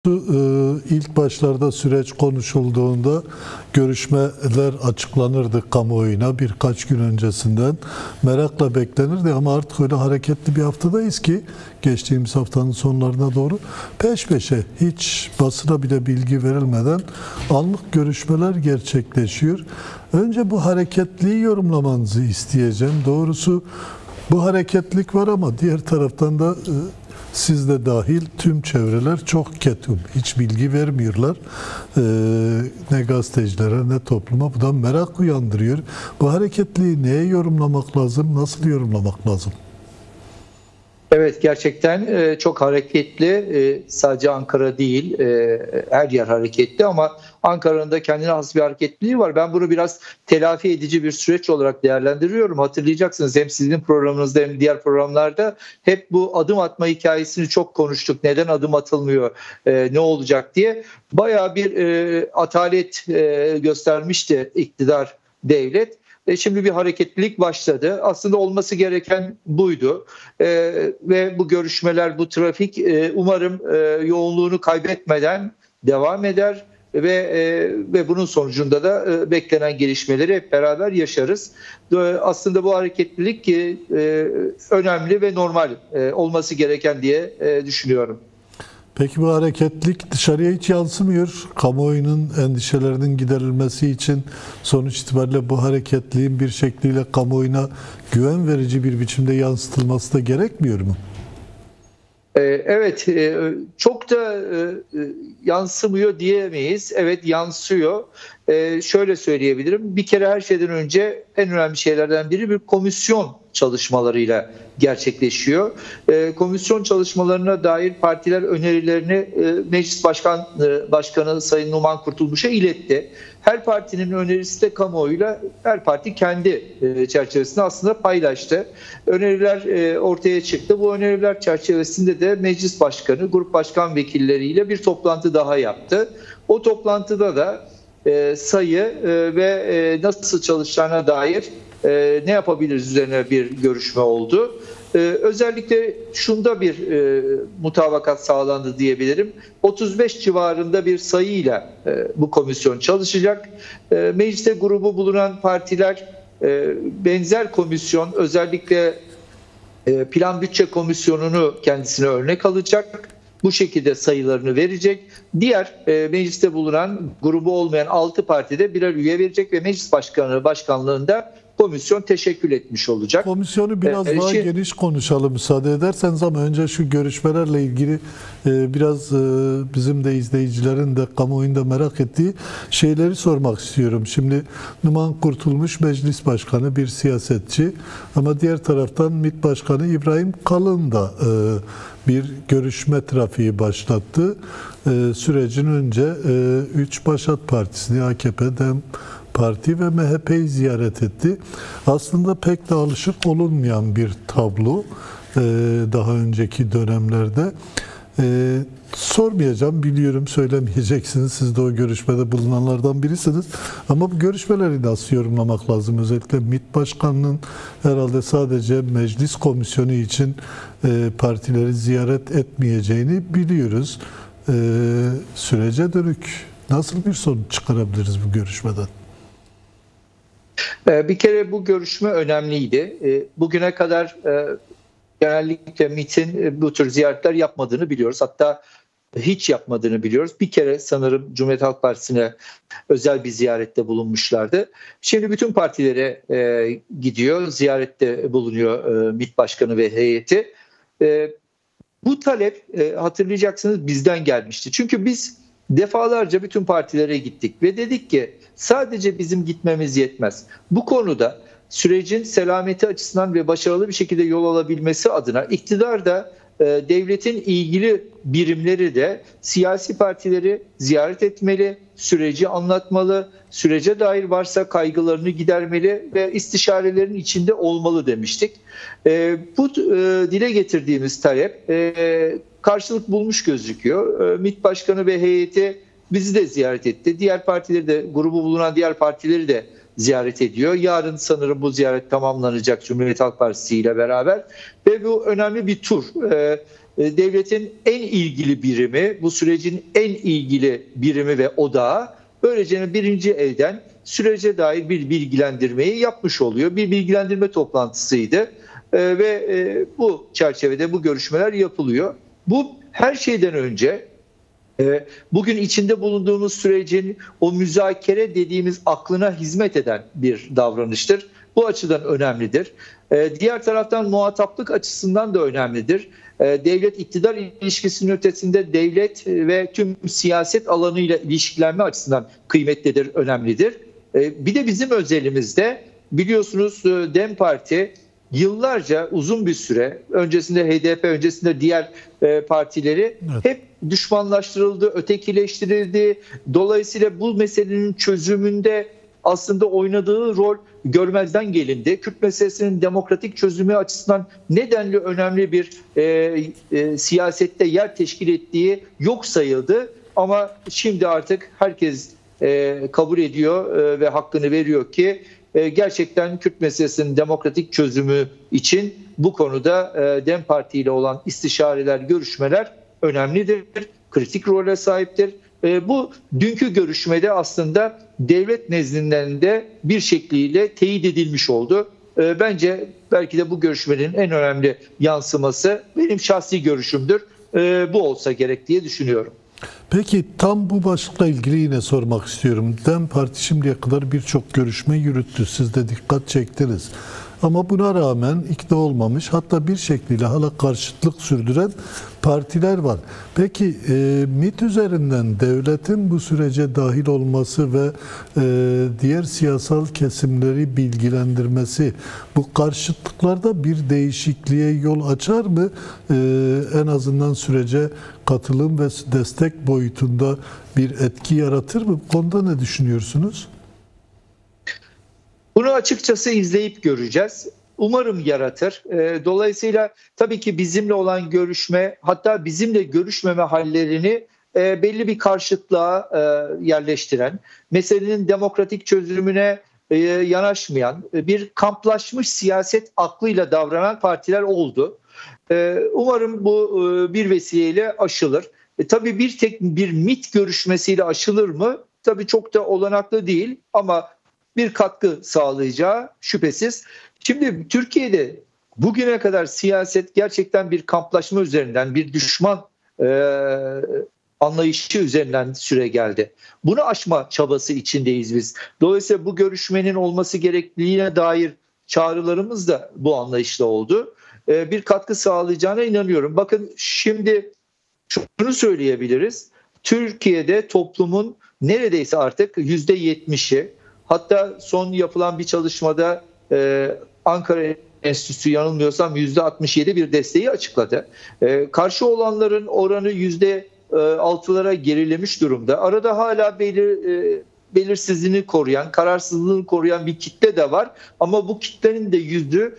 İlk başlarda süreç konuşulduğunda görüşmeler açıklanırdı kamuoyuna birkaç gün öncesinden. Merakla beklenirdi ama artık öyle hareketli bir haftadayız ki geçtiğimiz haftanın sonlarına doğru peş peşe hiç basına bile bilgi verilmeden anlık görüşmeler gerçekleşiyor. Önce bu hareketliği yorumlamanızı isteyeceğim. Doğrusu bu hareketlik var ama diğer taraftan da siz de dahil tüm çevreler çok ketum. Hiç bilgi vermiyorlar. Ne gazetecilere ne topluma. Bu da merak uyandırıyor. Bu hareketliği neye yorumlamak lazım? Nasıl yorumlamak lazım? Evet, gerçekten çok hareketli. Sadece Ankara değil, her yer hareketli ama Ankara'nın da kendine has bir hareketliliği var. Ben bunu biraz telafi edici bir süreç olarak değerlendiriyorum. Hatırlayacaksınız, hem sizin programınızda hem diğer programlarda hep bu adım atma hikayesini çok konuştuk. Neden adım atılmıyor, ne olacak diye. Bayağı bir atalet göstermişti iktidar, devlet. Şimdi bir hareketlilik başladı. Aslında olması gereken buydu. Ve bu görüşmeler, bu trafik umarım yoğunluğunu kaybetmeden devam eder ve bunun sonucunda da beklenen gelişmeleri hep beraber yaşarız. Aslında bu hareketlilik önemli ve normal olması gereken diye düşünüyorum. Peki bu hareketlilik dışarıya hiç yansımıyor. Kamuoyunun endişelerinin giderilmesi için sonuç itibariyle bu hareketliğin bir şekliyle kamuoyuna güven verici bir biçimde yansıtılması da gerekmiyor mu? Evet, çok da yansımıyor diyemeyiz. Evet, yansıyor. Şöyle söyleyebilirim. Bir kere her şeyden önce en önemli şeylerden biri bir komisyon çalışmalarıyla gerçekleşiyor. Komisyon çalışmalarına dair partiler önerilerini Meclis Başkanı Sayın Numan Kurtulmuş'a iletti. Her partinin önerisi de kamuoyuyla her parti kendi çerçevesinde aslında paylaştı. Öneriler ortaya çıktı. Bu öneriler çerçevesinde de Meclis Başkanı, grup başkan vekilleriyle bir toplantı daha yaptı. O toplantıda da sayı ve nasıl çalışacağına dair ne yapabiliriz üzerine bir görüşme oldu. Özellikle şunda bir mutabakat sağlandı diyebilirim. 35 civarında bir sayıyla bu komisyon çalışacak. Mecliste grubu bulunan partiler benzer komisyon, özellikle Plan Bütçe Komisyonu'nu kendisine örnek alacak. Bu şekilde sayılarını verecek. Diğer mecliste bulunan grubu olmayan 6 partide birer üye verecek ve meclis başkanlığında komisyon teşekkül etmiş olacak. Komisyonu biraz daha geniş konuşalım müsaade ederseniz ama önce şu görüşmelerle ilgili biraz bizim de izleyicilerin de kamuoyunda merak ettiği şeyleri sormak istiyorum. Şimdi Numan Kurtulmuş Meclis Başkanı, bir siyasetçi, ama diğer taraftan MİT Başkanı İbrahim Kalın da bir görüşme trafiği başlattı. Sürecin önce 3 Başat Partisi'ni, AKP, DEM Parti ve MHP'yi ziyaret etti. Aslında pek de alışık olunmayan bir tablo daha önceki dönemlerde. Sormayacağım, biliyorum söylemeyeceksiniz. Siz de o görüşmede bulunanlardan birisiniz. Ama bu görüşmeleri nasıl yorumlamak lazım? Özellikle MİT Başkanı'nın herhalde sadece meclis komisyonu için partileri ziyaret etmeyeceğini biliyoruz. Sürece dönük nasıl bir sonuç çıkarabiliriz bu görüşmeden? Bir kere bu görüşme önemliydi. Bugüne kadar genellikle MİT'in bu tür ziyaretler yapmadığını biliyoruz. Hatta hiç yapmadığını biliyoruz. Bir kere sanırım Cumhuriyet Halk Partisi'ne özel bir ziyarette bulunmuşlardı. Şimdi bütün partilere gidiyor, ziyarette bulunuyor MİT Başkanı ve heyeti. Bu talep hatırlayacaksınız bizden gelmişti. Çünkü biz defalarca bütün partilere gittik ve dedik ki sadece bizim gitmemiz yetmez. Bu konuda sürecin selameti açısından ve başarılı bir şekilde yol alabilmesi adına iktidar da devletin ilgili birimleri de siyasi partileri ziyaret etmeli, süreci anlatmalı, sürece dair varsa kaygılarını gidermeli ve istişarelerin içinde olmalı demiştik. Bu dile getirdiğimiz talep karşılık bulmuş gözüküyor. MİT Başkanı ve heyeti bizi de ziyaret etti. Diğer partileri de, grubu bulunan diğer partileri de ziyaret ediyor. Yarın sanırım bu ziyaret tamamlanacak Cumhuriyet Halk Partisi ile beraber ve bu önemli bir tur. devletin en ilgili birimi, bu sürecin en ilgili birimi ve odağı böylece birinci elden sürece dair bir bilgilendirmeyi yapmış oluyor. Bir bilgilendirme toplantısıydı ve bu çerçevede bu görüşmeler yapılıyor. Bu her şeyden önce bugün içinde bulunduğumuz sürecin o müzakere dediğimiz aklına hizmet eden bir davranıştır. Bu açıdan önemlidir. Diğer taraftan muhataplık açısından da önemlidir. Devlet-iktidar ilişkisinin ötesinde devlet ve tüm siyaset alanıyla ilişkilenme açısından kıymetlidir, önemlidir. Bir de bizim özelimizde biliyorsunuz DEM Parti yıllarca uzun bir süre öncesinde HDP, öncesinde diğer partileri hep düşmanlaştırıldı, ötekileştirildi. Dolayısıyla bu meselenin çözümünde aslında oynadığı rol görmezden gelindi. Kürt meselesinin demokratik çözümü açısından nedenli önemli bir siyasette yer teşkil ettiği yok sayıldı. Ama şimdi artık herkes kabul ediyor ve hakkını veriyor ki gerçekten Kürt meselesinin demokratik çözümü için bu konuda DEM Parti ile olan istişareler, görüşmeler önemlidir, kritik role sahiptir. Bu dünkü görüşmede aslında devlet nezdinden de bir şekliyle teyit edilmiş oldu. Bence belki de bu görüşmenin en önemli yansıması benim şahsi görüşümdür. Bu olsa gerek diye düşünüyorum. Peki tam bu başlıkla ilgili yine sormak istiyorum. DEM Parti şimdiye kadar birçok görüşme yürüttü. Siz de dikkat çektiniz. Ama buna rağmen ikna olmamış, hatta bir şekliyle hala karşıtlık sürdüren partiler var. Peki MİT üzerinden devletin bu sürece dahil olması ve diğer siyasal kesimleri bilgilendirmesi bu karşıtlıklarda bir değişikliğe yol açar mı? En azından sürece katılım ve destek boyutunda bir etki yaratır mı? Bu konuda ne düşünüyorsunuz? Bunu açıkçası izleyip göreceğiz. Umarım yaratır. Dolayısıyla tabii ki bizimle olan görüşme, hatta bizimle görüşmeme hallerini belli bir karşıtlığa yerleştiren, meselenin demokratik çözümüne yanaşmayan, bir kamplaşmış siyaset aklıyla davranan partiler oldu. Umarım bu bir vesileyle aşılır. Tabii bir MİT görüşmesiyle aşılır mı? Tabii çok da olanaklı değil ama bir katkı sağlayacağı şüphesiz. Şimdi Türkiye'de bugüne kadar siyaset gerçekten bir kamplaşma üzerinden, bir düşman anlayışı üzerinden süre geldi. Bunu aşma çabası içindeyiz biz. Dolayısıyla bu görüşmenin olması gerekliliğine dair çağrılarımız da bu anlayışla oldu. Bir katkı sağlayacağına inanıyorum. Bakın şimdi şunu söyleyebiliriz. Türkiye'de toplumun neredeyse artık %70'i, hatta son yapılan bir çalışmada Ankara Enstitüsü yanılmıyorsam %67 bir desteği açıkladı. Karşı olanların oranı %6'lara gerilemiş durumda. Arada hala belirsizliğini koruyan, kararsızlığını koruyan bir kitle de var. Ama bu kitlenin de yüzü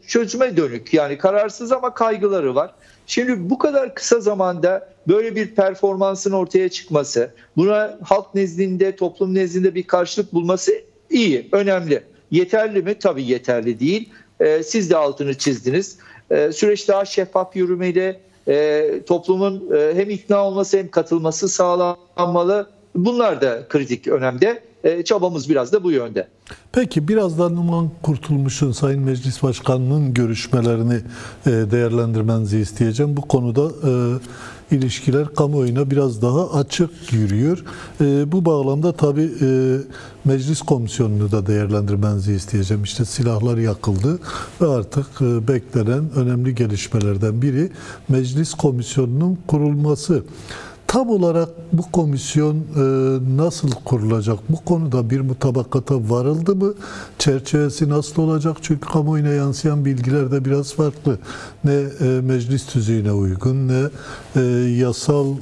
çözüme dönük. Yani kararsız ama kaygıları var. Şimdi bu kadar kısa zamanda böyle bir performansın ortaya çıkması, buna halk nezdinde, toplum nezdinde bir karşılık bulması iyi, önemli. Yeterli mi? Tabii yeterli değil. Siz de altını çizdiniz. Süreç daha şeffaf yürümeyle toplumun hem ikna olması hem katılması sağlanmalı. Bunlar da kritik önemde. Çabamız biraz da bu yönde. Peki birazdan Numan Kurtulmuş'un Sayın Meclis Başkanı'nın görüşmelerini değerlendirmenizi isteyeceğim. Bu konuda ilişkiler kamuoyuna biraz daha açık yürüyor. Bu bağlamda tabii Meclis Komisyonu'nu da değerlendirmenizi isteyeceğim. İşte silahlar yakıldı ve artık beklenen önemli gelişmelerden biri Meclis Komisyonu'nun kurulması. Tam olarak bu komisyon nasıl kurulacak? Bu konuda bir mutabakata varıldı mı? Çerçevesi nasıl olacak? Çünkü kamuoyuna yansıyan bilgiler de biraz farklı. Ne meclis tüzüğüne uygun, ne yasal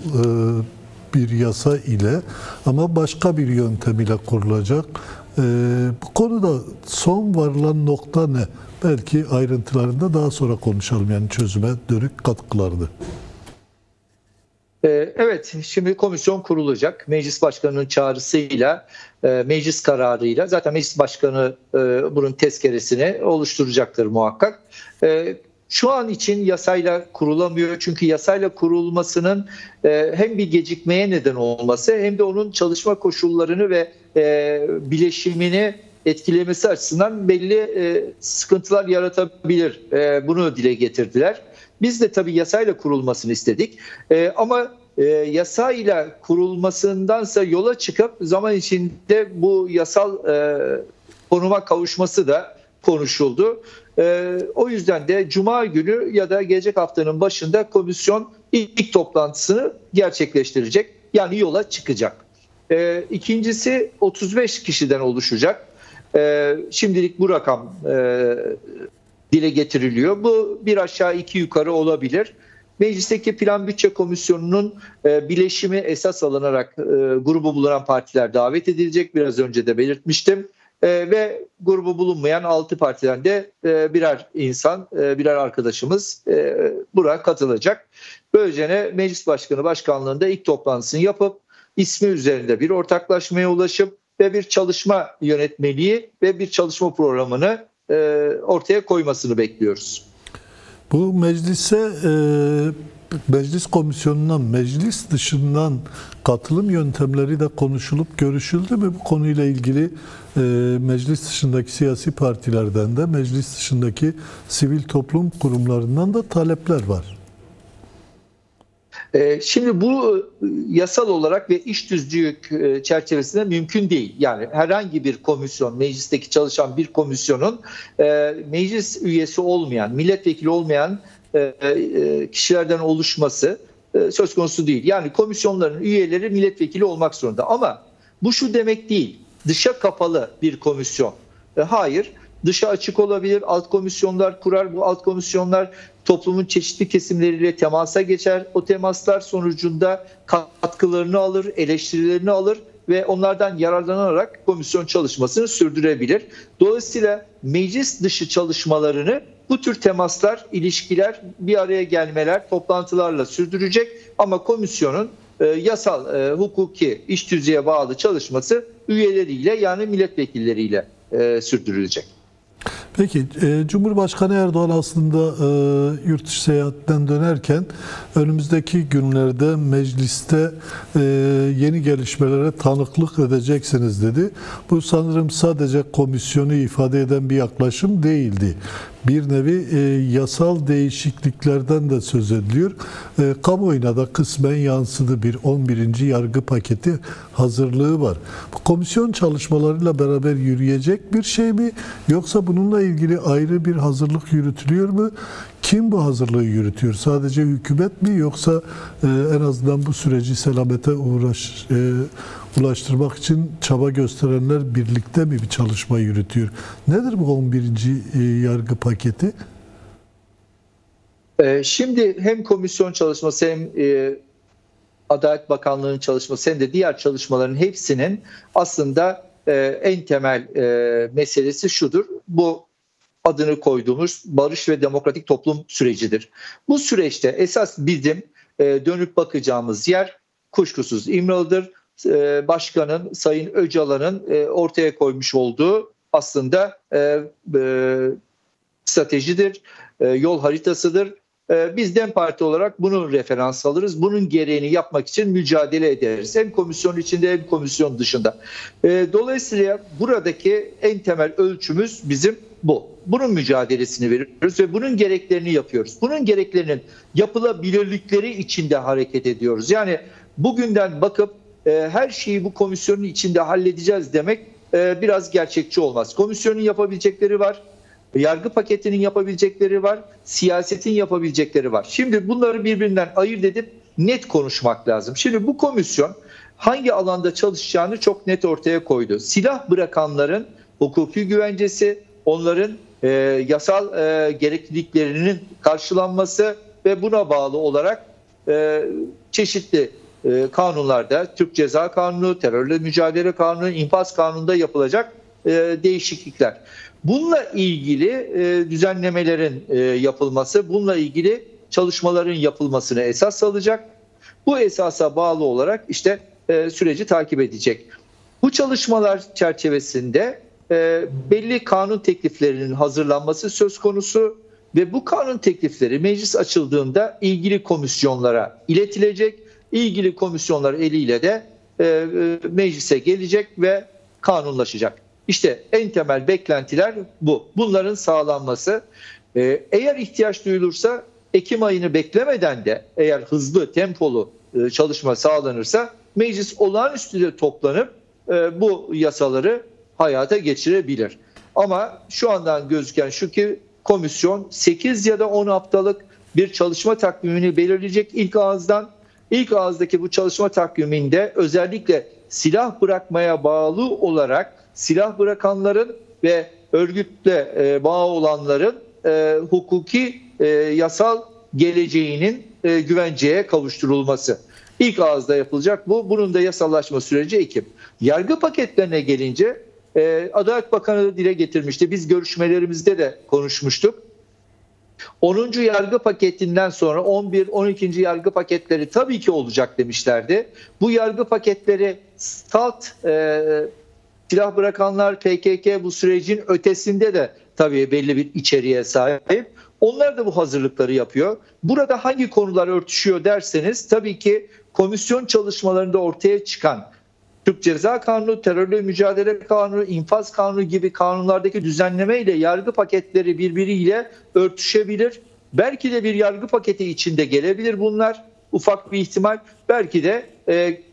bir yasa ile ama başka bir yöntem ile kurulacak. Bu konuda son varılan nokta ne? Belki ayrıntılarında daha sonra konuşalım. Yani çözüme dönük katkılardı. Evet, şimdi komisyon kurulacak. Meclis Başkanı'nın çağrısıyla, meclis kararıyla. Zaten Meclis Başkanı bunun tezkeresini oluşturacaktır muhakkak. Şu an için yasayla kurulamıyor. Çünkü yasayla kurulmasının hem bir gecikmeye neden olması hem de onun çalışma koşullarını ve bileşimini etkilemesi açısından belli sıkıntılar yaratabilir. Bunu dile getirdiler. Biz de tabii yasayla kurulmasını istedik. Ama yasayla kurulmasındansa yola çıkıp zaman içinde bu yasal konuma kavuşması da konuşuldu. O yüzden de Cuma günü ya da gelecek haftanın başında komisyon ilk toplantısını gerçekleştirecek. Yani yola çıkacak. İkincisi 35 kişiden oluşacak. Şimdilik bu rakam dile getiriliyor. Bu bir aşağı iki yukarı olabilir. Meclisteki Plan Bütçe Komisyonu'nun bileşimi esas alınarak grubu bulunan partiler davet edilecek. Biraz önce de belirtmiştim. Ve grubu bulunmayan 6 partiden de birer insan, birer arkadaşımız buraya katılacak. Böylece Meclis Başkanı başkanlığında ilk toplantısını yapıp ismi üzerinde bir ortaklaşmaya ulaşıp ve bir çalışma yönetmeliği ve bir çalışma programını ortaya koymasını bekliyoruz. Bu meclis komisyonundan, meclis dışından katılım yöntemleri de konuşulup görüşüldü mü? Bu konuyla ilgili meclis dışındaki siyasi partilerden de, meclis dışındaki sivil toplum kurumlarından da talepler var. Şimdi bu yasal olarak ve iş tüzüğü çerçevesinde mümkün değil. Yani herhangi bir komisyon, meclisteki çalışan bir komisyonun meclis üyesi olmayan, milletvekili olmayan kişilerden oluşması söz konusu değil. Yani komisyonların üyeleri milletvekili olmak zorunda. Ama bu şu demek değil, dışa kapalı bir komisyon. Hayır. Dışa açık olabilir, alt komisyonlar kurar. Bu alt komisyonlar toplumun çeşitli kesimleriyle temasa geçer. O temaslar sonucunda katkılarını alır, eleştirilerini alır ve onlardan yararlanarak komisyon çalışmasını sürdürebilir. Dolayısıyla meclis dışı çalışmalarını bu tür temaslar, ilişkiler, bir araya gelmeler, toplantılarla sürdürecek. Ama komisyonun yasal, hukuki, iş tüzüğe bağlı çalışması üyeleriyle yani milletvekilleriyle sürdürülecek. Peki, Cumhurbaşkanı Erdoğan aslında yurt dışı seyahatten dönerken önümüzdeki günlerde mecliste yeni gelişmelere tanıklık edeceksiniz dedi. Bu sanırım sadece komisyonu ifade eden bir yaklaşım değildi. Bir nevi yasal değişikliklerden de söz ediliyor. Kamuoyuna da kısmen yansıdı, bir 11. yargı paketi hazırlığı var. Bu komisyon çalışmalarıyla beraber yürüyecek bir şey mi? Yoksa bununla ilgili ayrı bir hazırlık yürütülüyor mu? Kim bu hazırlığı yürütüyor? Sadece hükümet mi, yoksa en azından bu süreci selamete ulaştırmak için çaba gösterenler birlikte mi bir çalışma yürütüyor? Nedir bu 11. yargı paketi? Şimdi hem komisyon çalışması hem Adalet Bakanlığı'nın çalışması hem de diğer çalışmaların hepsinin aslında en temel meselesi şudur. Bu adını koyduğumuz barış ve demokratik toplum sürecidir. Bu süreçte esas bizim dönüp bakacağımız yer kuşkusuz İmralı'dır. Başkanın, Sayın Öcalan'ın ortaya koymuş olduğu aslında stratejidir, yol haritasıdır. Biz DEM Parti olarak bunu referans alırız. Bunun gereğini yapmak için mücadele ederiz. Hem komisyon içinde hem komisyon dışında. Dolayısıyla buradaki en temel ölçümüz bizim bu. Bunun mücadelesini veriyoruz ve bunun gereklerini yapıyoruz. Bunun gereklerinin yapılabilirlikleri içinde hareket ediyoruz. Yani bugünden bakıp her şeyi bu komisyonun içinde halledeceğiz demek biraz gerçekçi olmaz. Komisyonun yapabilecekleri var. Yargı paketinin yapabilecekleri var, siyasetin yapabilecekleri var. Şimdi bunları birbirinden ayırt edip net konuşmak lazım. Şimdi bu komisyon hangi alanda çalışacağını çok net ortaya koydu. Silah bırakanların hukuki güvencesi, onların yasal gerekliliklerinin karşılanması ve buna bağlı olarak çeşitli kanunlarda, Türk Ceza Kanunu, Terörle Mücadele Kanunu, İnfaz Kanunu'nda yapılacak değişiklikler. Bununla ilgili düzenlemelerin yapılması, bununla ilgili çalışmaların yapılmasını esas alacak. Bu esasa bağlı olarak işte süreci takip edecek. Bu çalışmalar çerçevesinde belli kanun tekliflerinin hazırlanması söz konusu. ve bu kanun teklifleri meclis açıldığında ilgili komisyonlara iletilecek. İlgili komisyonlar eliyle de meclise gelecek ve kanunlaşacak. İşte en temel beklentiler bu. Bunların sağlanması. Eğer ihtiyaç duyulursa Ekim ayını beklemeden de eğer hızlı, tempolu çalışma sağlanırsa meclis olağanüstü de toplanıp bu yasaları hayata geçirebilir. Ama şu andan gözüken şu ki komisyon 8 ya da 10 haftalık bir çalışma takvimini belirleyecek ilk ağızdan. İlk ağızdaki bu çalışma takviminde özellikle silah bırakmaya bağlı olarak silah bırakanların ve örgütle bağı olanların hukuki yasal geleceğinin güvenceye kavuşturulması. İlk ağızda yapılacak bu. Bunun da yasallaşma süreci Ekim. Yargı paketlerine gelince Adalet Bakanı dile getirmişti. Biz görüşmelerimizde de konuşmuştuk. 10. yargı paketinden sonra 11, 12. yargı paketleri tabii ki olacak demişlerdi. Bu yargı paketleri STALT, silah bırakanlar, PKK bu sürecin ötesinde de tabii belli bir içeriğe sahip. Onlar da bu hazırlıkları yapıyor. Burada hangi konular örtüşüyor derseniz tabii ki komisyon çalışmalarında ortaya çıkan Türk Ceza Kanunu, Terörle Mücadele Kanunu, İnfaz Kanunu gibi kanunlardaki düzenleme ile yargı paketleri birbiriyle örtüşebilir. Belki de bir yargı paketi içinde gelebilir bunlar. Ufak bir ihtimal. Belki de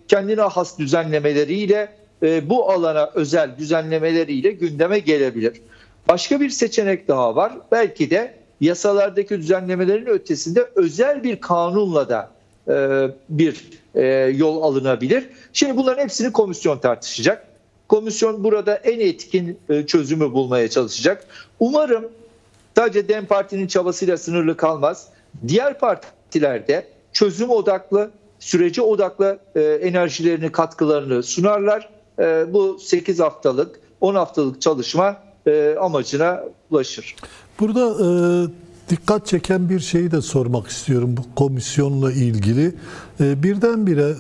kendine has düzenlemeleriyle bu alana özel düzenlemeleriyle gündeme gelebilir. Başka bir seçenek daha var. Belki de yasalardaki düzenlemelerin ötesinde özel bir kanunla da bir yol alınabilir. Şimdi bunların hepsini komisyon tartışacak. Komisyon burada en etkin çözümü bulmaya çalışacak. Umarım sadece DEM Parti'nin çabasıyla sınırlı kalmaz. Diğer partilerde çözüm odaklı, sürece odaklı enerjilerini, katkılarını sunarlar. Bu 8 haftalık, 10 haftalık çalışma amacına ulaşır. Burada dikkat çeken bir şeyi de sormak istiyorum bu komisyonla ilgili. Birdenbire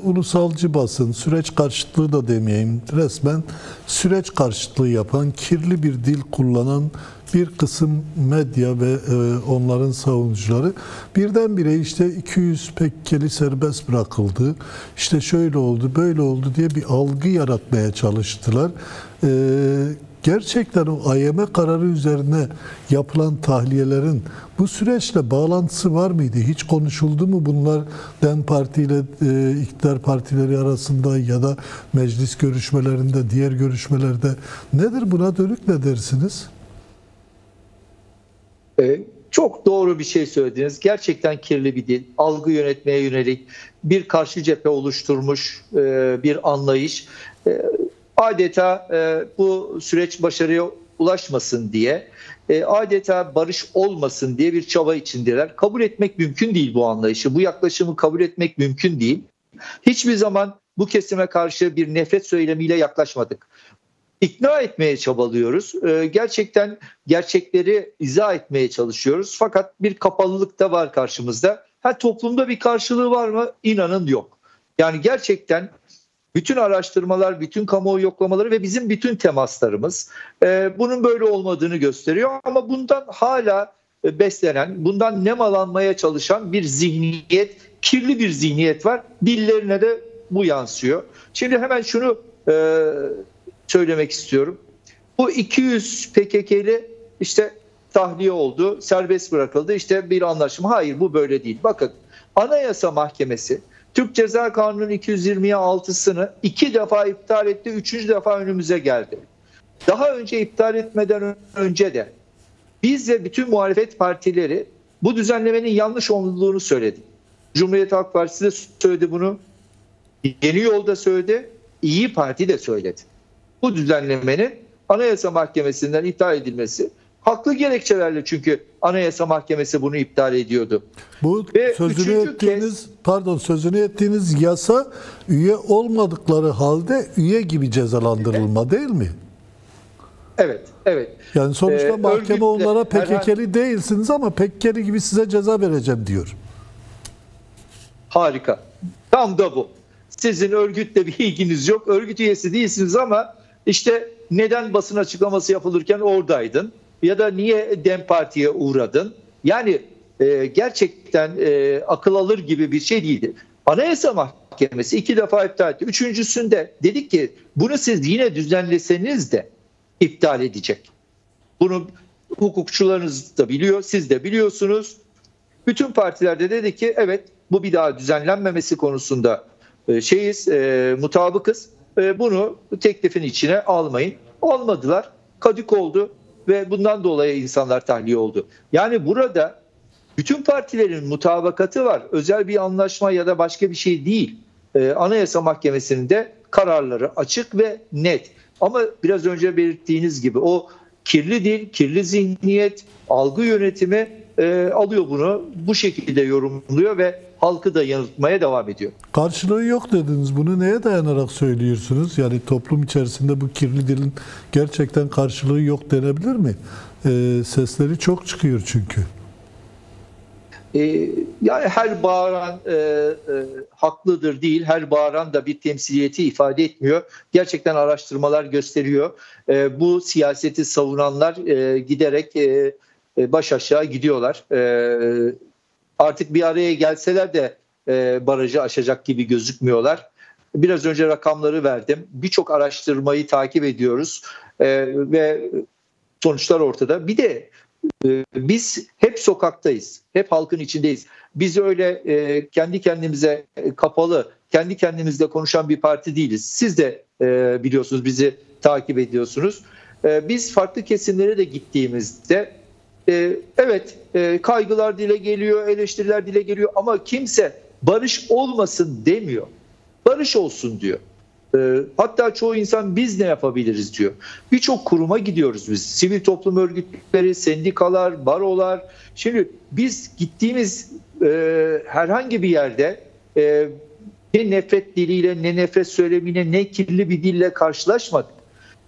ulusalcı basın, süreç karşıtlığı da demeyeyim, resmen süreç karşıtlığı yapan, kirli bir dil kullanan bir kısım medya ve onların savunucuları birdenbire işte 200 PKK'li serbest bırakıldı, işte şöyle oldu, böyle oldu diye bir algı yaratmaya çalıştılar. Gerçekten o AYM kararı üzerine yapılan tahliyelerin bu süreçle bağlantısı var mıydı? Hiç konuşuldu mu bunlar DEM Parti ile iktidar partileri arasında ya da meclis görüşmelerinde, diğer görüşmelerde nedir? Buna dönük ne dersiniz? Çok doğru bir şey söylediniz. Gerçekten kirli bir dil, algı yönetmeye yönelik bir karşı cephe oluşturmuş bir anlayış. Adeta bu süreç başarıya ulaşmasın diye, adeta barış olmasın diye bir çaba içindeler. Kabul etmek mümkün değil bu anlayışı, bu yaklaşımı kabul etmek mümkün değil. Hiçbir zaman bu kesime karşı bir nefret söylemiyle yaklaşmadık. İkna etmeye çabalıyoruz. Gerçekten gerçekleri izah etmeye çalışıyoruz. Fakat bir kapalılık da var karşımızda. Toplumda bir karşılığı var mı? İnanın yok. Yani gerçekten bütün araştırmalar, bütün kamuoyu yoklamaları ve bizim bütün temaslarımız bunun böyle olmadığını gösteriyor. Ama bundan hala beslenen, bundan nemalanmaya çalışan bir zihniyet, kirli bir zihniyet var. Dillerine de bu yansıyor. Şimdi hemen şunu söylemek istiyorum. Bu 200 PKK'li işte tahliye oldu, serbest bırakıldı. İşte bir anlaşma. Hayır, bu böyle değil. Bakın, Anayasa Mahkemesi Türk Ceza Kanunu'nun 226'sını 2 defa iptal etti, 3. defa önümüze geldi. Daha önce iptal etmeden önce de biz ve bütün muhalefet partileri bu düzenlemenin yanlış olduğunu söyledi. Cumhuriyet Halk Partisi de söyledi bunu. Yeni Yol da söyledi, İyi Parti de söyledi. Bu düzenlemenin Anayasa Mahkemesi'nden iptal edilmesi haklı gerekçelerle, çünkü Anayasa Mahkemesi bunu iptal ediyordu. Bu sözünü ettiğiniz yasa üye olmadıkları halde üye gibi cezalandırılma değil mi? Evet. Yani sonuçta mahkeme onlara PKK'li değilsiniz ama PKK'li gibi size ceza vereceğim diyor. Harika. Tam da bu. Sizin örgütle bir ilginiz yok. Örgüt üyesi değilsiniz ama işte neden basın açıklaması yapılırken oradaydın? ya da niye DEM Parti'ye uğradın? Yani gerçekten akıl alır gibi bir şey değildi. Anayasa Mahkemesi 2 defa iptal etti. Üçüncüsünde dedik ki bunu siz yine düzenleseniz de iptal edecek. Bunu hukukçularınız da biliyor, siz de biliyorsunuz. Bütün partilerde dedi ki evet bu bir daha düzenlenmemesi konusunda mutabıkız. Bunu teklifin içine almayın. Almadılar. Kadük oldu ve bundan dolayı insanlar tahliye oldu. Yani burada bütün partilerin mutabakatı var. Özel bir anlaşma ya da başka bir şey değil. Anayasa Mahkemesi'nin de kararları açık ve net. Ama biraz önce belirttiğiniz gibi o kirli dil, kirli zihniyet, algı yönetimi alıyor bunu. Bu şekilde yorumluyor ve halkı da yanıltmaya devam ediyor. Karşılığı yok dediniz. Bunu neye dayanarak söylüyorsunuz? Yani toplum içerisinde bu kirli dilin gerçekten karşılığı yok denebilir mi? Sesleri çok çıkıyor çünkü. Yani her bağıran haklıdır değil, her bağıran da bir temsiliyeti ifade etmiyor. Gerçekten araştırmalar gösteriyor. Bu siyaseti savunanlar giderek baş aşağı gidiyorlar. Artık bir araya gelseler de barajı aşacak gibi gözükmüyorlar. Biraz önce rakamları verdim. Birçok araştırmayı takip ediyoruz ve sonuçlar ortada. Bir de biz hep sokaktayız, hep halkın içindeyiz. Biz öyle kendi kendimize kapalı, kendi kendimizle konuşan bir parti değiliz. Siz de biliyorsunuz, bizi takip ediyorsunuz. Biz farklı kesimlere de gittiğimizde evet kaygılar dile geliyor, eleştiriler dile geliyor ama kimse barış olmasın demiyor. Barış olsun diyor. Hatta çoğu insan biz ne yapabiliriz diyor. Birçok kuruma gidiyoruz biz. Sivil toplum örgütleri, sendikalar, barolar. Şimdi biz gittiğimiz herhangi bir yerde ne nefret diliyle, ne nefret söylemiyle, ne kirli bir dille karşılaşmadık.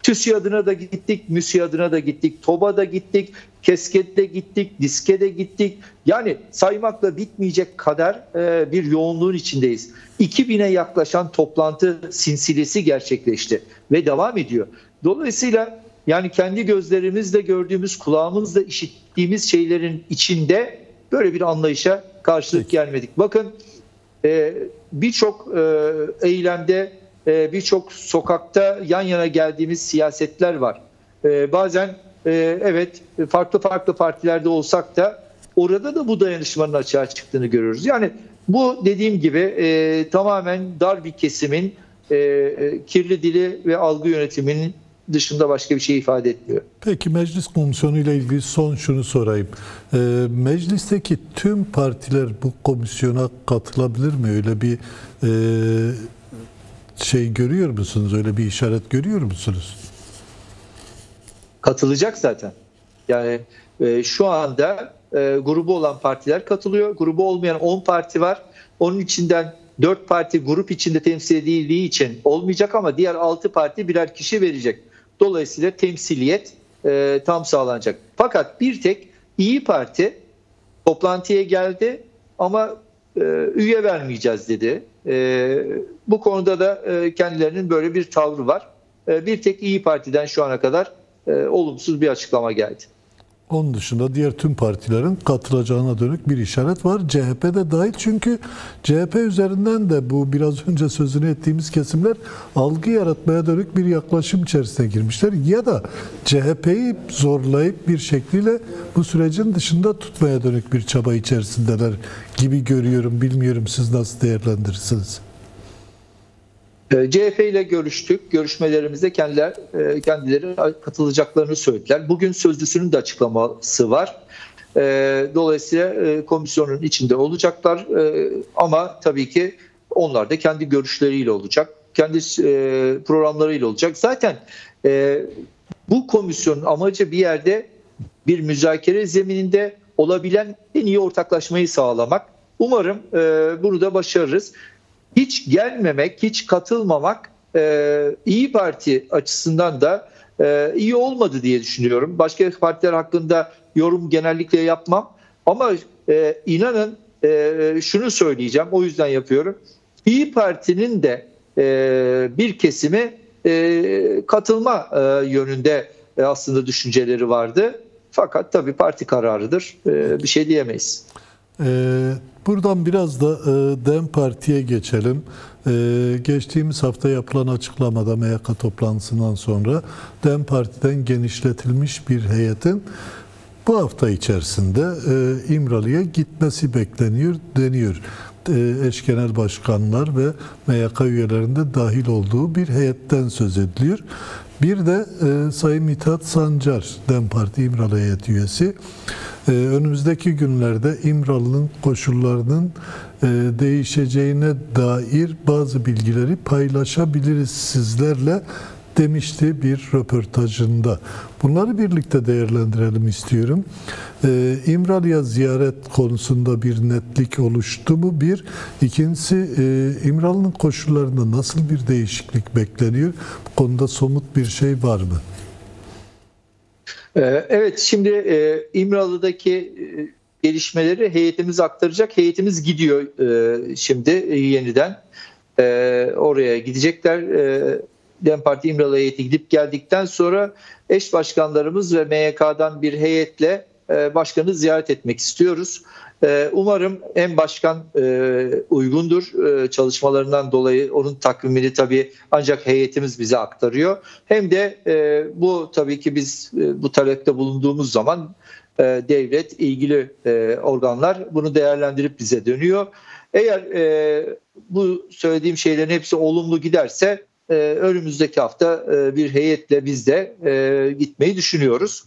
TÜSİAD'ına da gittik, MÜSİAD'ına da gittik, TOB'a gittik, KESKE'de gittik, DİSK'e gittik. Yani saymakla bitmeyecek kadar bir yoğunluğun içindeyiz. 2000'e yaklaşan toplantı sinsilesi gerçekleşti ve devam ediyor. Dolayısıyla yani kendi gözlerimizle gördüğümüz, kulağımızla işittiğimiz şeylerin içinde böyle bir anlayışa karşılık gelmedik. Bakın birçok eylemde, birçok sokakta yan yana geldiğimiz siyasetler var. Bazen evet farklı partilerde olsak da orada da bu dayanışmanın açığa çıktığını görüyoruz. Yani bu dediğim gibi tamamen dar bir kesimin kirli dili ve algı yönetiminin dışında başka bir şey ifade etmiyor. Peki meclis komisyonu ile ilgili son şunu sorayım. Meclisteki tüm partiler bu komisyona katılabilir mi? Öyle bir şey görüyor musunuz? Öyle bir işaret görüyor musunuz? Katılacak zaten. Yani şu anda grubu olan partiler katılıyor. Grubu olmayan 10 parti var. Onun içinden 4 parti grup içinde temsil edildiği için olmayacak ama diğer 6 parti birer kişi verecek. Dolayısıyla temsiliyet tam sağlanacak. Fakat bir tek İyi Parti toplantıya geldi ama üye vermeyeceğiz dedi. Bu konuda da kendilerinin böyle bir tavrı var. Bir tek İyi Parti'den şu ana kadar olumsuz bir açıklama geldi. Onun dışında diğer tüm partilerin katılacağına dönük bir işaret var. CHP de dahil, çünkü CHP üzerinden de bu biraz önce sözünü ettiğimiz kesimler algı yaratmaya dönük bir yaklaşım içerisine girmişler. Ya da CHP'yi zorlayıp bir şekliyle bu sürecin dışında tutmaya dönük bir çaba içerisindeler gibi görüyorum. Bilmiyorum, siz nasıl değerlendirirsiniz? CHP ile görüştük. Görüşmelerimizde kendileri katılacaklarını söylediler. Bugün sözcüsünün de açıklaması var. Dolayısıyla komisyonun içinde olacaklar. Ama tabii ki onlar da kendi görüşleriyle olacak. Kendi programlarıyla olacak. Zaten bu komisyonun amacı bir yerde bir müzakere zemininde olabilen en iyi ortaklaşmayı sağlamak. Umarım bunu da başarırız. Hiç gelmemek, hiç katılmamak İyi Parti açısından da iyi olmadı diye düşünüyorum. Başka partiler hakkında yorum genellikle yapmam. Ama inanın şunu söyleyeceğim, o yüzden yapıyorum. İyi Parti'nin de bir kesimi katılma yönünde aslında düşünceleri vardı. Fakat tabii parti kararıdır. Bir şey diyemeyiz. Buradan biraz da DEM Parti'ye geçelim. Geçtiğimiz hafta yapılan açıklamada MYK toplantısından sonra DEM Parti'den genişletilmiş bir heyetin bu hafta içerisinde İmralı'ya gitmesi bekleniyor deniyor. Eş genel başkanlar ve MYK üyelerinde dahil olduğu bir heyetten söz ediliyor. Bir de Sayın Mithat Sancar, DEM Parti İmralı heyet üyesi, önümüzdeki günlerde İmralı'nın koşullarının değişeceğine dair bazı bilgileri paylaşabiliriz sizlerle demişti bir röportajında. Bunları birlikte değerlendirelim istiyorum. İmralı'ya ziyaret konusunda bir netlik oluştu mu? Bir. İkincisi, İmralı'nın koşullarında nasıl bir değişiklik bekleniyor? Bu konuda somut bir şey var mı? Evet, şimdi İmralı'daki gelişmeleri heyetimiz aktaracak. Heyetimiz gidiyor şimdi yeniden. Oraya gidecekler. DEM Parti İmralı heyeti gidip geldikten sonra eş başkanlarımız ve MYK'dan bir heyetle başkanı ziyaret etmek istiyoruz. Umarım hem başkan uygundur, çalışmalarından dolayı onun takvimini tabii ancak heyetimiz bize aktarıyor. Hem de bu tabii ki biz bu talepte bulunduğumuz zaman devlet, ilgili organlar bunu değerlendirip bize dönüyor. Eğer bu söylediğim şeylerin hepsi olumlu giderse önümüzdeki hafta bir heyetle biz de gitmeyi düşünüyoruz.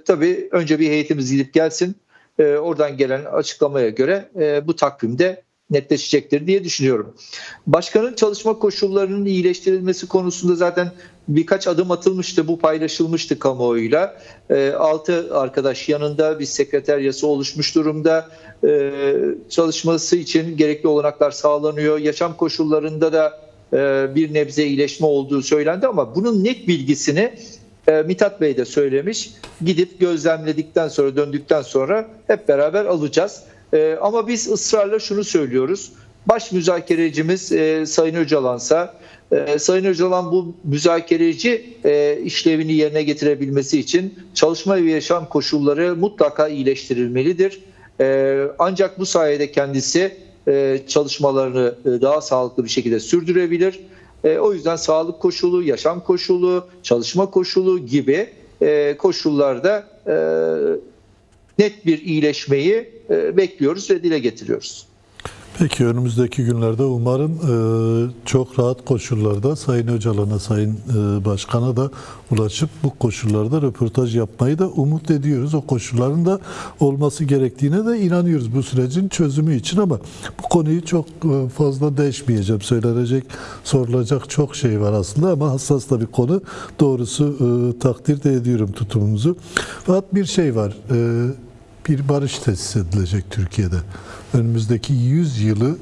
Tabii önce bir heyetimiz gidip gelsin. Oradan gelen açıklamaya göre bu takvimde netleşecektir diye düşünüyorum. Başkanın çalışma koşullarının iyileştirilmesi konusunda zaten birkaç adım atılmıştı. Bu paylaşılmıştı kamuoyuyla. 6 arkadaş yanında bir sekreteryası oluşmuş durumda. Çalışması için gerekli olanaklar sağlanıyor. Yaşam koşullarında da bir nebze iyileşme olduğu söylendi ama bunun net bilgisini Mithat Bey de söylemiş. Gidip gözlemledikten sonra, döndükten sonra hep beraber alacağız. Ama biz ısrarla şunu söylüyoruz. Baş müzakerecimiz Sayın Öcalan'sa, Sayın Öcalan bu müzakereci işlevini yerine getirebilmesi için çalışma ve yaşam koşulları mutlaka iyileştirilmelidir. Ancak bu sayede kendisi çalışmalarını daha sağlıklı bir şekilde sürdürebilir. O yüzden sağlık koşulu, yaşam koşulu, çalışma koşulu gibi koşullarda net bir iyileşmeyi bekliyoruz ve dile getiriyoruz. Peki önümüzdeki günlerde umarım çok rahat koşullarda Sayın Öcalan'a, Sayın Başkan'a da ulaşıp bu koşullarda röportaj yapmayı da umut ediyoruz. O koşulların da olması gerektiğine de inanıyoruz bu sürecin çözümü için ama bu konuyu çok fazla değişmeyeceğim. Söylenecek, sorulacak çok şey var aslında ama hassas da bir konu. Doğrusu takdir de ediyorum tutumumuzu. Fakat bir şey var. Bir barış tesis edilecek Türkiye'de. Önümüzdeki 100 yılı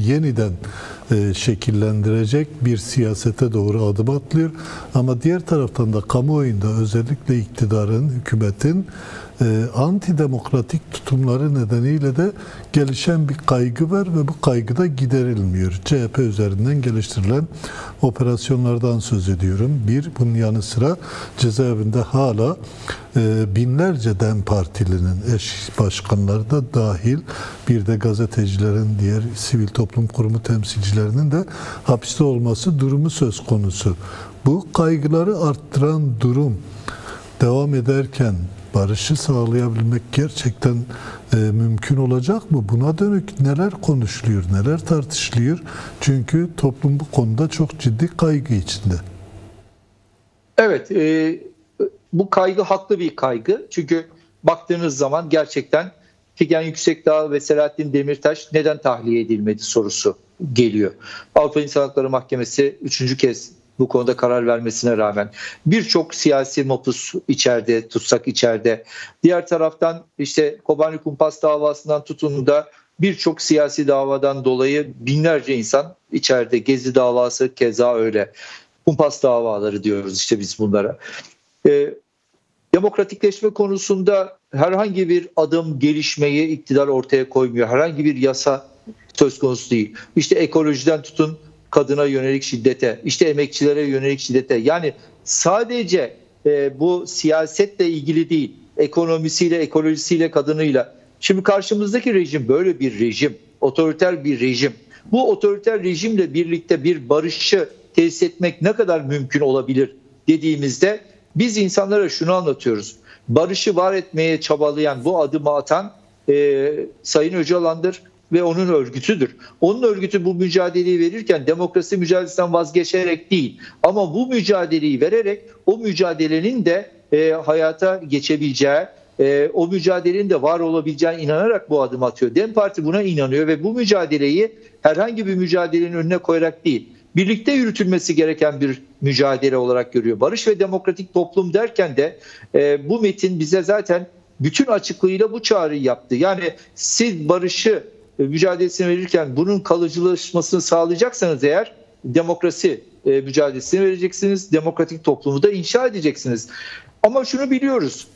yeniden şekillendirecek bir siyasete doğru adım atlıyor. Ama diğer taraftan da kamuoyunda özellikle iktidarın, hükümetin antidemokratik tutumları nedeniyle de gelişen bir kaygı var ve bu kaygı da giderilmiyor. CHP üzerinden geliştirilen operasyonlardan söz ediyorum. Bunun yanı sıra cezaevinde hala binlerce DEM Partilinin eş başkanları da dahil, bir de gazetecilerin, diğer sivil toplum kurumu temsilcilerinin de hapiste olması durumu söz konusu. Bu kaygıları arttıran durum devam ederken barışı sağlayabilmek gerçekten mümkün olacak mı? Buna dönük neler konuşuluyor, neler tartışılıyor? Çünkü toplum bu konuda çok ciddi kaygı içinde. Evet, bu kaygı haklı bir kaygı. Çünkü baktığınız zaman gerçekten Figen Yüksekdağ ve Selahattin Demirtaş neden tahliye edilmedi sorusu geliyor. Avrupa İnsan Hakları Mahkemesi 3. kez bu konuda karar vermesine rağmen birçok siyasi mapus içeride, tutsak içeride. Diğer taraftan işte Kobani Kumpas davasından tutun da birçok siyasi davadan dolayı binlerce insan içeride. Gezi davası keza öyle. Kumpas davaları diyoruz işte biz bunlara. Demokratikleşme konusunda herhangi bir adım, gelişmeyi iktidar ortaya koymuyor. Herhangi bir yasa söz konusu değil. İşte ekolojiden tutun kadına yönelik şiddete, işte emekçilere yönelik şiddete. Yani sadece bu siyasetle ilgili değil. ekonomisiyle, ekolojisiyle, kadınıyla. Şimdi karşımızdaki rejim böyle bir rejim, otoriter bir rejim. Bu otoriter rejimle birlikte bir barışı tesis etmek ne kadar mümkün olabilir dediğimizde biz insanlara şunu anlatıyoruz. Barışı var etmeye çabalayan, bu adımı atan Sayın Öcalan'dır ve onun örgütüdür. Onun örgütü bu mücadeleyi verirken demokrasi mücadelesinden vazgeçerek değil, ama bu mücadeleyi vererek o mücadelenin de hayata geçebileceği, o mücadelenin de var olabileceğine inanarak bu adım atıyor. DEM Parti buna inanıyor ve bu mücadeleyi herhangi bir mücadelenin önüne koyarak değil, birlikte yürütülmesi gereken bir mücadele olarak görüyor. Barış ve demokratik toplum derken de bu metin bize zaten bütün açıklığıyla bu çağrıyı yaptı. Yani siz barışı mücadelesini verirken bunun kalıcılaşmasını sağlayacaksanız eğer demokrasi mücadelesini vereceksiniz. Demokratik toplumu da inşa edeceksiniz. Ama şunu biliyoruz.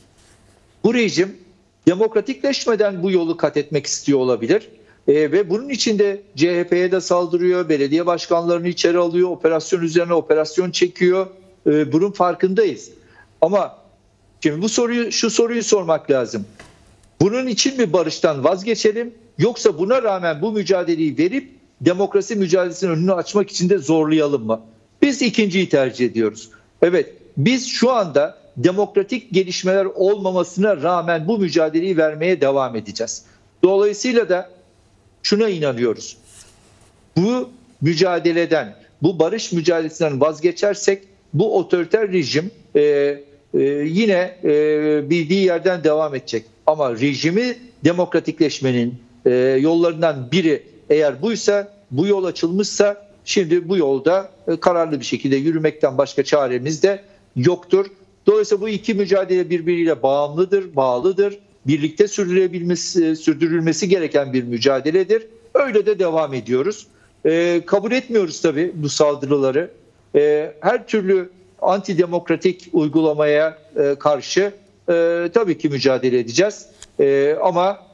Bu rejim demokratikleşmeden bu yolu kat etmek istiyor olabilir. Ve bunun için de CHP'ye de saldırıyor, belediye başkanlarını içeri alıyor, operasyon üzerine operasyon çekiyor. Bunun farkındayız. Ama şimdi şu soruyu sormak lazım. Bunun için mi barıştan vazgeçelim, yoksa buna rağmen bu mücadeleyi verip demokrasi mücadelesinin önünü açmak için de zorlayalım mı? Biz ikinciyi tercih ediyoruz. Evet, biz şu anda demokratik gelişmeler olmamasına rağmen bu mücadeleyi vermeye devam edeceğiz. Dolayısıyla da şuna inanıyoruz. Bu mücadeleden, bu barış mücadelesinden vazgeçersek bu otoriter rejim yine bildiği yerden devam edecek. Ama rejimi demokratikleşmenin yollarından biri eğer buysa, bu yol açılmışsa şimdi bu yolda kararlı bir şekilde yürümekten başka çaremiz de yoktur. Dolayısıyla bu iki mücadele birbiriyle bağlıdır. Birlikte sürdürülmesi gereken bir mücadeledir. Öyle de devam ediyoruz. Kabul etmiyoruz tabii bu saldırıları. Her türlü antidemokratik uygulamaya karşı tabii ki mücadele edeceğiz. Ama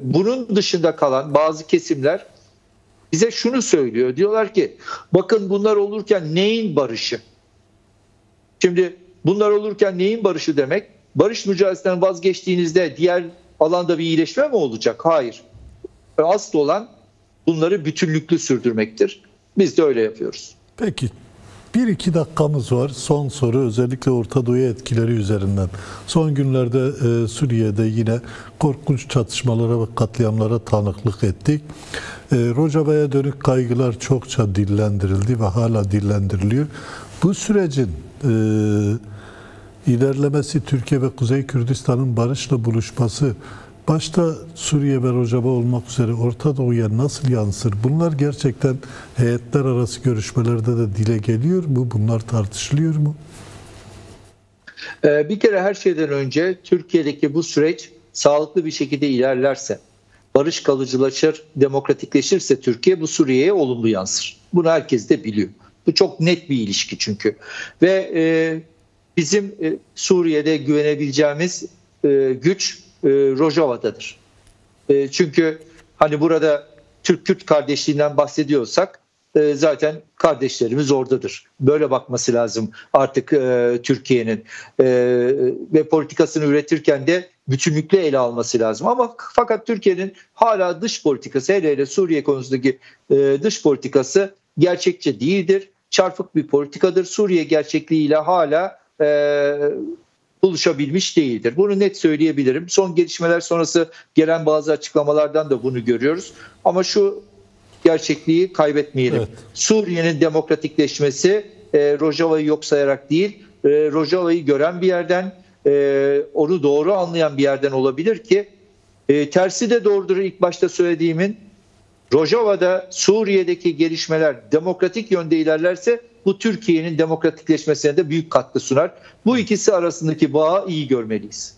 bunun dışında kalan bazı kesimler bize şunu söylüyor. Diyorlar ki bakın bunlar olurken neyin barışı? Şimdi bunlar olurken neyin barışı demek? Barış mücadelesinden vazgeçtiğinizde diğer alanda bir iyileşme mi olacak? Hayır. Asıl olan bunları bütünlüklü sürdürmektir. Biz de öyle yapıyoruz. Peki 1-2 dakikamız var. Son soru, özellikle Orta Doğu etkileri üzerinden. Son günlerde Suriye'de yine korkunç çatışmalara ve katliamlara tanıklık ettik. Rojava'ya dönük kaygılar çokça dillendirildi ve hala dillendiriliyor. Bu sürecin ilerlemesi, Türkiye ve Kuzey Kürdistan'ın barışla buluşması, başta Suriye ve Rojava olmak üzere Orta Doğu'ya nasıl yansır? Bunlar gerçekten heyetler arası görüşmelerde de dile geliyor mu? Bunlar tartışılıyor mu? Bir kere her şeyden önce Türkiye'deki bu süreç sağlıklı bir şekilde ilerlerse, barış kalıcılaşır, demokratikleşirse Türkiye, bu Suriye'ye olumlu yansır. Bunu herkes de biliyor. Bu çok net bir ilişki çünkü. Ve bizim Suriye'de güvenebileceğimiz güç Rojava'dadır. Çünkü hani burada Türk-Kürt kardeşliğinden bahsediyorsak zaten kardeşlerimiz oradadır. Böyle bakması lazım artık Türkiye'nin ve politikasını üretirken de bütünlükle ele alması lazım. Ama fakat Türkiye'nin hala dış politikası, hele Suriye konusundaki dış politikası gerçekçi değildir. Çarpık bir politikadır. Suriye gerçekliğiyle hala buluşabilmiş değildir. Bunu net söyleyebilirim. Son gelişmeler sonrası gelen bazı açıklamalardan da bunu görüyoruz. Ama şu gerçekliği kaybetmeyelim. Evet. Suriye'nin demokratikleşmesi Rojava'yı yok sayarak değil, Rojava'yı gören bir yerden, onu doğru anlayan bir yerden olabilir ki tersi de doğrudur ilk başta söylediğimin. Rojava'da Suriye'deki gelişmeler demokratik yönde ilerlerse bu Türkiye'nin demokratikleşmesine de büyük katkı sunar. Bu ikisi arasındaki bağı iyi görmeliyiz.